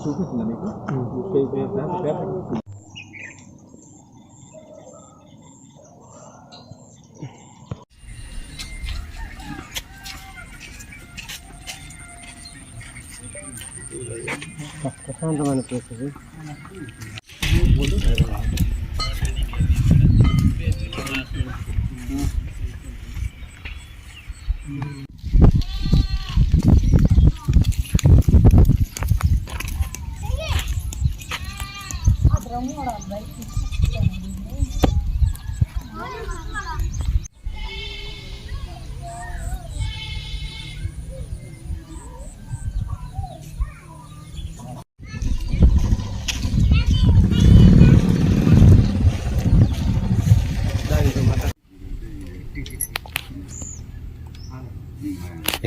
చూపిస్తుందా మీకు? ప్రశాంతమైన ప్లేస్ ఇది.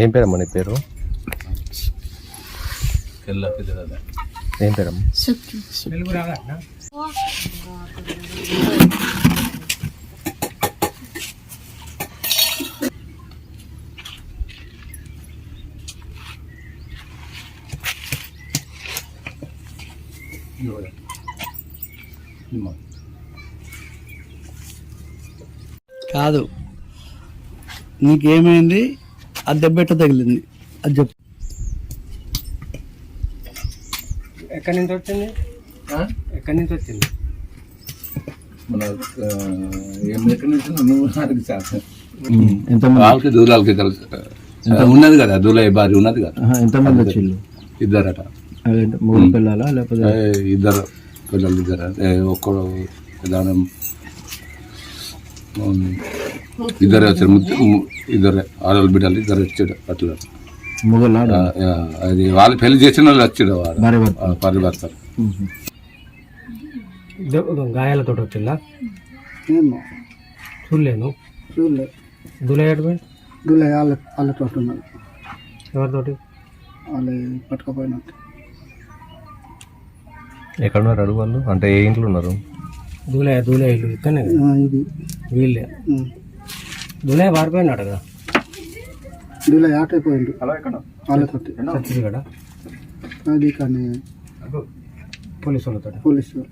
ఏం పేరమ్మా నీ పేరు? ఏం పేరమ్మా? కాదు, నీకేమైంది? అది దెబ్బెట్ట తగిలింది, అది చెప్పు. ఎక్కడి నుంచి వచ్చింది? ఎక్కడి నుంచి వచ్చింది? మన వాళ్ళకి దూరాలకి తెలుసు ఉన్నది కదా, దూల భార్య ఉన్నది కదా. ఎంతమంది వచ్చిండు? ఇద్దరట. మూడు పిల్లలా లేకపోతే? ఇద్దరు పిల్లలు, ఇద్దరు. ఒక్కడు విధానం ఇద్దరే వచ్చారు, ఇద్దరే ఆడవాళ్ళ బిడ్డలు ఇద్దరు వచ్చాడు. అట్లా అది వాళ్ళు పెళ్లి చేసిన వాళ్ళు వచ్చాడు, వాడు పరిభర్తలు. గాయాలతో వచ్చిందా? చూడలేను. వాళ్ళతో ఉన్నారు. ఎవరితోటి? వాళ్ళు పట్టుకపోయినట్టు. ఎక్కడ ఉన్నారు అడుగు వాళ్ళు? అంటే ఏ ఇంట్లో ఉన్నారు? దూలే ఇల్లు ఇక్కడనే ఇది వీళ్ళే. దూలే పారిపోయినాడు కదా. దూలే ఆట అయిపోయిండు వాళ్ళతో. ఛత్తీస్గఢ్ అది కానీ పోలీసు వాళ్ళతో. పోలీసు